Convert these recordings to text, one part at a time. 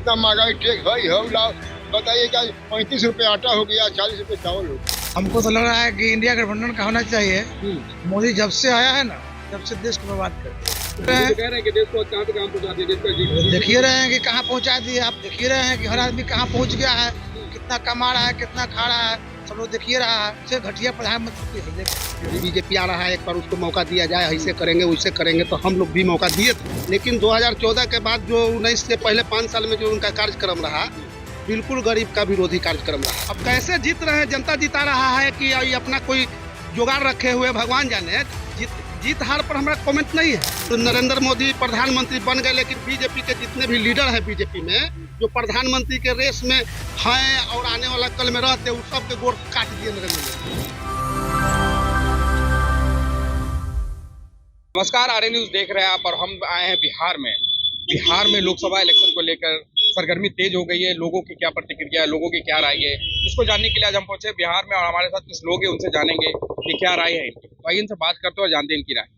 इतना महंगाई टेक है लाओ बताइए क्या 35 रुपए आटा हो गया, 40 रुपए चावल हो गया। हमको तो लग रहा है कि इंडिया गठबंधन का होना चाहिए। मोदी जब से आया है ना, जब से देश को बर्बाद कर दिया। कह रहे हैं कि देश को कहाँ से कहाँ पहुँचा दिया, देश का देखिए रहे हैं कि कहाँ पहुँचा दिए, आप देखिए रहे हैं कि हर आदमी कहाँ पहुँच गया है, कितना कमा रहा है, कितना खा रहा है, सब लोग देखिए रहा है। से घटिया प्रधानमंत्री बीजेपी आ रहा है, एक बार उसको मौका दिया जाए, ऐसे करेंगे वैसे करेंगे, तो हम लोग भी मौका दिए थे। लेकिन 2014 के बाद जो 19 से पहले 5 साल में जो उनका कार्यक्रम रहा, बिल्कुल गरीब का विरोधी कार्यक्रम रहा। अब कैसे जीत रहे हैं, जनता जिता रहा है कि अपना कोई जुगाड़ रखे हुए भगवान जाने। जीत हार पर हमारा कमेंट नहीं है। तो नरेंद्र मोदी प्रधानमंत्री बन गए, लेकिन बीजेपी के जितने भी लीडर हैं बीजेपी में, जो प्रधानमंत्री के रेस में हैं और आने वाला कल में रहते, उस सब के गोड़ काट दिए नरेंद्र मोदी। नमस्कार, आरए न्यूज देख रहे हैं आप और हम आए हैं बिहार में। बिहार में लोकसभा इलेक्शन को लेकर सरगर्मी तेज हो गई है। लोगों की क्या प्रतिक्रिया है, लोगों की क्या राय है, इसको जानने के लिए आज हम पहुंचे बिहार में और हमारे साथ कुछ लोग हैं, उनसे जानेंगे कि क्या राय है इनकी। तो इनसे बात करते हैं और जानते हैं इनकी राय।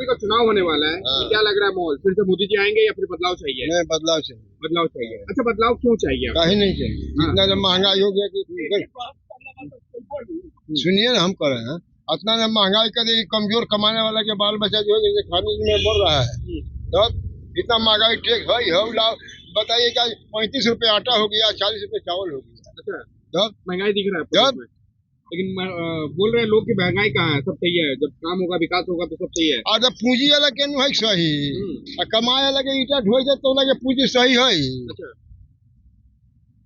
का चुनाव होने वाला है, क्या लग रहा है माहौल? फिर से मोदी जी आएंगे या फिर बदलाव चाहिए? नहीं, बदलाव चाहिए। बदलाव चाहिए। अच्छा, बदलाव क्यों चाहिए? कहीं नहीं चाहिए, इतना जब महंगाई हो गया कि सुनिए ना, हम कर रहे हैं इतना जब महंगाई करे, कमजोर कमाने वाला के बाल बच्चा जो है खाने में बढ़ रहा है, तब इतना महंगाई टेक है लाओ बताइए क्या 35 रुपए आटा हो गया, 40 रुपए चावल हो गया। अच्छा, तब महंगाई दिख रहा है आपको? लेकिन बोल रहे हैं लोग कि महंगाई कहाँ है, सब सही है, जब काम होगा विकास होगा तो सब सही है। और जब पूंजी वाला के है सही, कमाए लगे ईटा ढोई जाए तो लगे पूंजी सही है। अच्छा,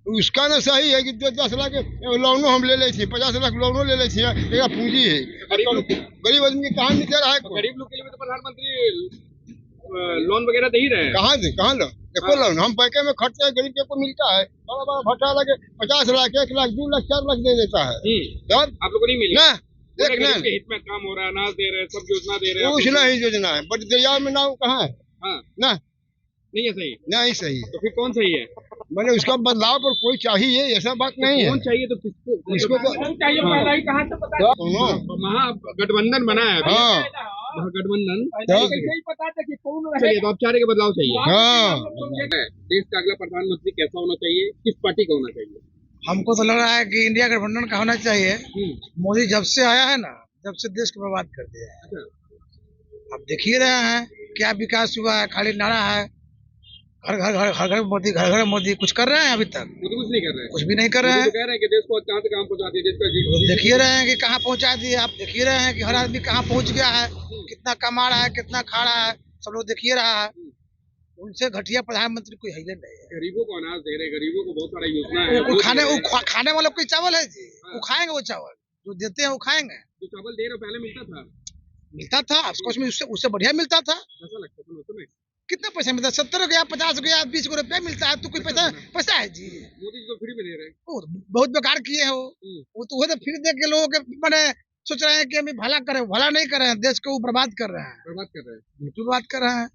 उसका ना सही है कि 10 लाख लोनो हम ले लेते, 50 लाख लोनो ले लेते हैं, एक पूंजी है। गरीब आदमी कहाँ मिल रहा है? गरीब लोग के लिए तो प्रधानमंत्री लोन वगैरह दे ही रहे हैं। कहाँ लो देखो लोन हम पैके में खर्चे हैं, गरीब को मिलता है, बड़ा बड़ा भट्टा लगे 50 लाख 1 लाख 2 लाख 4 लाख दे देता है। आप लोगों को नहीं मिला? देख ना हित में काम हो रहा है, अनाज दे रहे हैं, सब योजना दे रहे हैं। कुछ नहीं योजना है, बट दरिया में नाव कहाँ है? ना नहीं है सही, नहीं सही है। तो फिर कौन सही है? मैंने उसका बदलाव पर कोई चाहिए, ऐसा बात नहीं है। कौन चाहिए तो किसको? इसको चाहिए पहला ही कहाँ से पता? महागठबंधन बना है अभी। महागठबंधन पता था कि कौन चाहिए, तो आप चाह रहे के बदलाव चाहिए। देश का अगला प्रधानमंत्री कैसा होना चाहिए, किस पार्टी का होना चाहिए? हमको तो लग रहा है कि इंडिया गठबंधन का होना चाहिए। मोदी जब से आया है ना, जब से देश को बर्बाद कर दिया है। आप देखिए रहे हैं क्या विकास हुआ है, खाली नारा है, घर घर मोदी। कुछ कर रहे हैं अभी तक? कुछ नहीं कर रहे हैं, कुछ भी नहीं कर रहे हैं। कह रहे हैं कि देश को कहाँ से कहाँ पहुँचा दिया, देश का देखिए रहे हैं कि कहाँ पहुँचा दिए, आप देखिए रहे हैं कि हर आदमी कहाँ पहुँच गया है, कितना कमा रहा है, कितना खा रहा है, सब लोग देखिए रहा है। उनसे घटिया प्रधानमंत्री कोई है नहीं। गरीबों को अनाज दे रहे, गरीबों को बहुत सारा योजना है। खाने वाले कोई चावल है जी, वो खाएंगे, वो चावल जो देते हैं वो खाएंगे। जो चावल दे रहे पहले मिलता था ऑफकोर्स में, उससे बढ़िया मिलता था। ऐसा लगता था उसमें कितना पैसा मिलता है? 70 गया, 50 गया, 20 रुपया मिलता है, तो कोई पैसा है जी? मोदी जी तो फ्री में दे रहे हैं। बहुत बेकार किए हैं वो तो फिर देख के लोगों के मैंने सोच रहे हैं कि हम भला करें, भला नहीं कर रहे हैं, देश को बर्बाद कर रहे हैं। बर्बाद कर रहे हैं।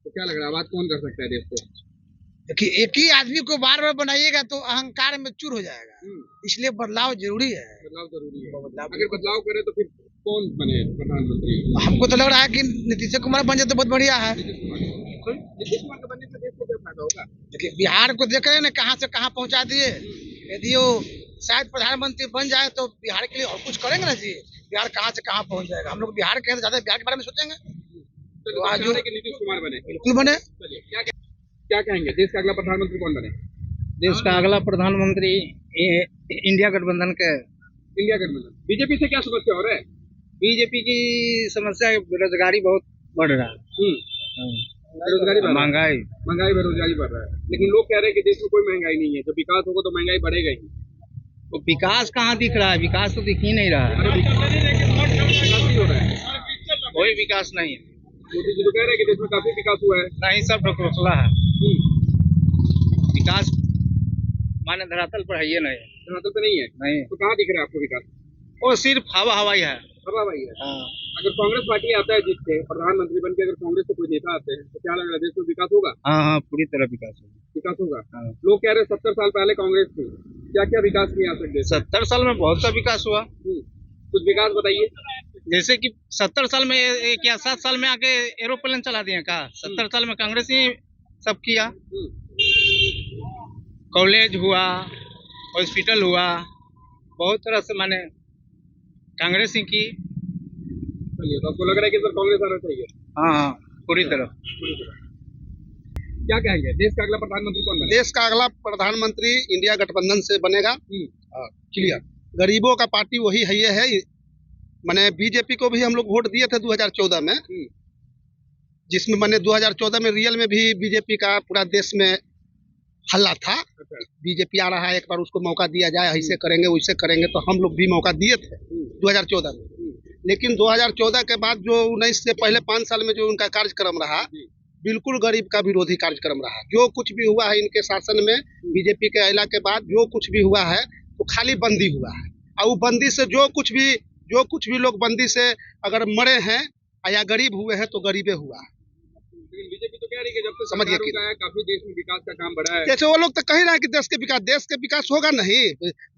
तो क्या लग रहा है, बात कौन कर सकता है देश को? देखिए, एक ही आदमी को बार बार बनाइएगा तो अहंकार में चूर हो जाएगा, इसलिए बदलाव जरूरी है। बदलाव जरूरी है। अगर बदलाव करे तो फिर कौन बने प्रधानमंत्री? हमको तो लग रहा है कि नीतीश कुमार बन जाए तो बहुत बढ़िया है। नीतीश कुमार के बनने से देश को क्या फायदा होगा? देखिए, बिहार को देख रहे हैं ना कहाँ से कहाँ पहुँचा दिए। यदि वो शायद प्रधानमंत्री बन जाए तो बिहार के लिए और कुछ करेंगे ना जी। बिहार कहाँ से कहाँ पहुँच जाएगा। हम लोग बिहार के हैं, ज्यादा बिहार के बारे में सोचेंगे तो आज नीतीश कुमार बने, बिल्कुल बने। क्या कहेंगे, देश का अगला प्रधानमंत्री कौन बने? देश का अगला प्रधानमंत्री इंडिया गठबंधन के। इंडिया गठबंधन। बीजेपी से क्या समस्या हो रहा है? बीजेपी की समस्या बेरोजगारी बहुत बढ़ रहा है। बेरोजगारी, महंगाई बेरोजगारी बढ़ रहा है। लेकिन लोग कह रहे हैं कि देश में कोई महंगाई नहीं है, जब विकास होगा तो महंगाई बढ़ेगा ही। तो विकास कहाँ दिख रहा है? विकास तो दिख ही नहीं रहा है। विकास हो रहा है, कोई विकास नहीं है। मोदी जी तो कह रहे हैं कि देश में काफी विकास हुआ है। नहीं, सब ढकोसला है। विकास माने धरातल पर है ये नहीं। धरातल पे नहीं है। नहीं, तो कहाँ दिख रहा है आपको विकास? वो सिर्फ हवाई है। हवा भाई है। हाँ। अगर कांग्रेस पार्टी आता है जीत के, प्रधानमंत्री बन के अगर कांग्रेस से कोई नेता आते हैं तो क्या लग रहा है, देश में विकास होगा? हाँ, पूरी तरह विकास होगा। हाँ। लोग कह रहे हैं 70 साल पहले कांग्रेस थी, क्या क्या विकास किया आज तक? 70 साल में बहुत सा विकास हुआ। कुछ विकास बताइए। जैसे कि 70 साल में क्या 7 साल में आके एरोप्लेन चला दिए का? 70 साल में कांग्रेस ही सब किया। कॉलेज हुआ, हॉस्पिटल हुआ, बहुत तरह से मैंने कांग्रेस ही की। चलिए, तो आपको लग रहा है कि सर कांग्रेस आना चाहिए? हाँ, पूरी तरह। क्या कहेंगे, देश का अगला प्रधानमंत्री कौन बनेगा? देश का अगला प्रधानमंत्री इंडिया गठबंधन से बनेगा। क्लियर। गरीबों का पार्टी वही है, ये है। मैंने बीजेपी को भी हम लोग वोट दिए थे 2014 में, जिसमें मैंने 2014 में रियल में भी बीजेपी का पूरा देश में हल्ला था। बीजेपी आ रहा है, एक बार उसको मौका दिया जाए, ऐसे करेंगे वैसे करेंगे, तो हम लोग भी मौका दिए थे 2014 में। लेकिन 2014 के बाद जो 19 से पहले 5 साल में जो उनका कार्यक्रम रहा, बिल्कुल गरीब का विरोधी कार्यक्रम रहा। जो कुछ भी हुआ है इनके शासन में, बीजेपी के अला के बाद जो कुछ भी हुआ है तो खाली बंदी हुआ है। और वो बंदी से जो कुछ भी लोग बंदी से अगर मरे हैं या गरीब हुए हैं तो गरीबे हुआ है। लेकिन बीजेपी तो कह रही है कि जब से समझिए सरकार का है, काफी देश में विकास का काम बढ़ा है। जैसे वो लोग तो कह रहे हैं कि देश के विकास होगा नहीं।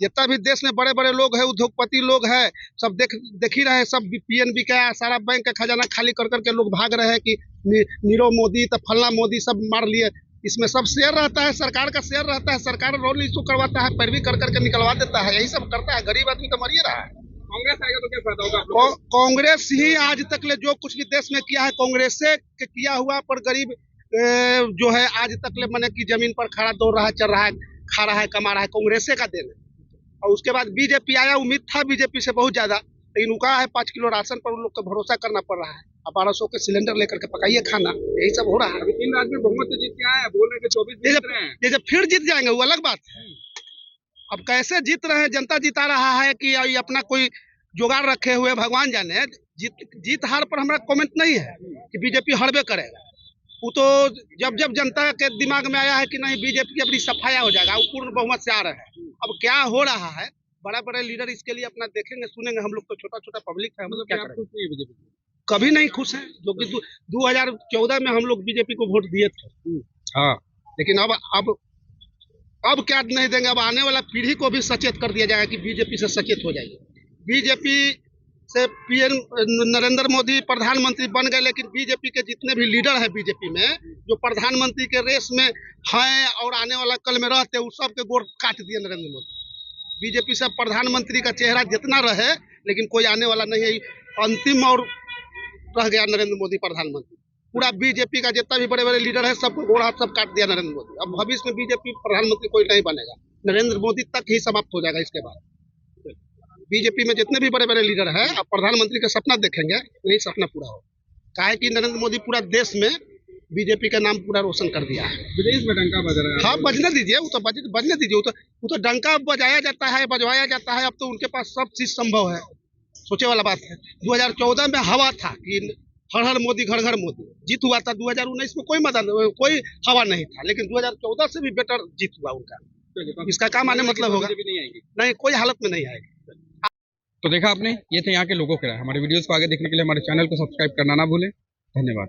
जितना भी देश में बड़े बड़े लोग हैं, उद्योगपति लोग हैं, सब देख ही रहे हैं। सब पीएनबी का सारा बैंक का खजाना खाली कर करके लोग भाग रहे हैं कि नीरव मोदी तो फलना मोदी सब मार लिए। इसमें सब शेयर रहता है, सरकार का शेयर रहता है, सरकार रोल इशू करवाता है, पैरवी कर करके निकलवा देता है, यही सब करता है। गरीब आदमी तो मर ही रहा है। कांग्रेस आएगा तो क्या फायदा होगा आप लोगों को? कांग्रेस ही आज तक ले जो कुछ भी देश में किया है, कांग्रेस से किया हुआ। पर गरीब जो है आज तक ले मैंने की जमीन पर खड़ा दौड़ रहा है, चल रहा है, खा रहा है, कमा रहा है, कांग्रेस का देन है। और उसके बाद बीजेपी आया, उम्मीद था बीजेपी से बहुत ज्यादा, लेकिन उनका है 5 किलो राशन पर उन लोग को भरोसा करना पड़ रहा है। अब 1200 के सिलेंडर लेकर के पकाइए खाना, यही सब हो रहा है। अभी 3 राज्य में बहुमत से जीत के आए हैं, बोल रहे हैं कि 24 जीत रहे हैं। ये जब फिर जीत जाएंगे वो अलग बात है। अब कैसे जीत रहे हैं, जनता जिता रहा है कि अपना कोई जुगाड़ रखे हुए, भगवान जाने। जीत हार पर हमारा कमेंट नहीं है कि बीजेपी हरबे करेगा। वो तो जब जनता के दिमाग में आया है कि नहीं बीजेपी अपनी सफाया हो जाएगा, वो पूर्ण बहुमत से आ रहे हैं। अब क्या हो रहा है, बड़ा बड़े लीडर इसके लिए अपना देखेंगे सुनेंगे। हम लोग तो छोटा छोटा पब्लिक है, हम लोग क्या करें। खुश नहीं है बीजेपी? कभी नहीं खुश है, जो कि 2014 में हम लोग बीजेपी को वोट दिए थे। हाँ, लेकिन अब क्या नहीं देंगे। अब आने वाला पीढ़ी को भी सचेत कर दिया जाएगा कि बीजेपी से सचेत हो जाइए। बीजेपी से पीएम नरेंद्र मोदी प्रधानमंत्री बन गए, लेकिन बीजेपी के जितने भी लीडर हैं बीजेपी में, जो प्रधानमंत्री के रेस में हैं और आने वाला कल में रहते, उस सब के गोड़ काट दिए नरेंद्र मोदी। बीजेपी से प्रधानमंत्री का चेहरा जितना रहे, लेकिन कोई आने वाला नहीं है। अंतिम और रह गया नरेंद्र मोदी प्रधानमंत्री। पूरा बीजेपी का जितना भी बड़े बड़े लीडर है, सबको गोड़ हाथ सब काट दिया नरेंद्र मोदी। अब भविष्य में बीजेपी प्रधानमंत्री कोई नहीं बनेगा, नरेंद्र मोदी तक ही समाप्त हो जाएगा। इसके बाद बीजेपी में जितने भी बड़े बड़े लीडर हैं, अब प्रधानमंत्री का सपना देखेंगे, नहीं सपना पूरा हो। काहे कि नरेंद्र मोदी पूरा देश में बीजेपी का नाम पूरा रोशन कर दिया है। विदेश में डंका बज रहा है। हाँ, बजने दीजिए, वो तो बजने दीजिए। वो तो डंका बजाया जाता है, बजवाया जाता है। अब तो उनके पास सब चीज संभव है। सोचे वाला बात है। 2014 में हवा था कि हर हर मोदी, घर घर मोदी। जीत हुआ था 2019 में, कोई हवा नहीं था, लेकिन 2014 से भी बेटर जीत हुआ उनका। इसका काम आने मतलब होगा नहीं आएगी, नहीं, कोई हालत में नहीं आएगी। तो देखा आपने, ये थे यहाँ के लोगों के राय। हमारे वीडियोस को आगे देखने के लिए हमारे चैनल को सब्सक्राइब करना ना भूलें। धन्यवाद।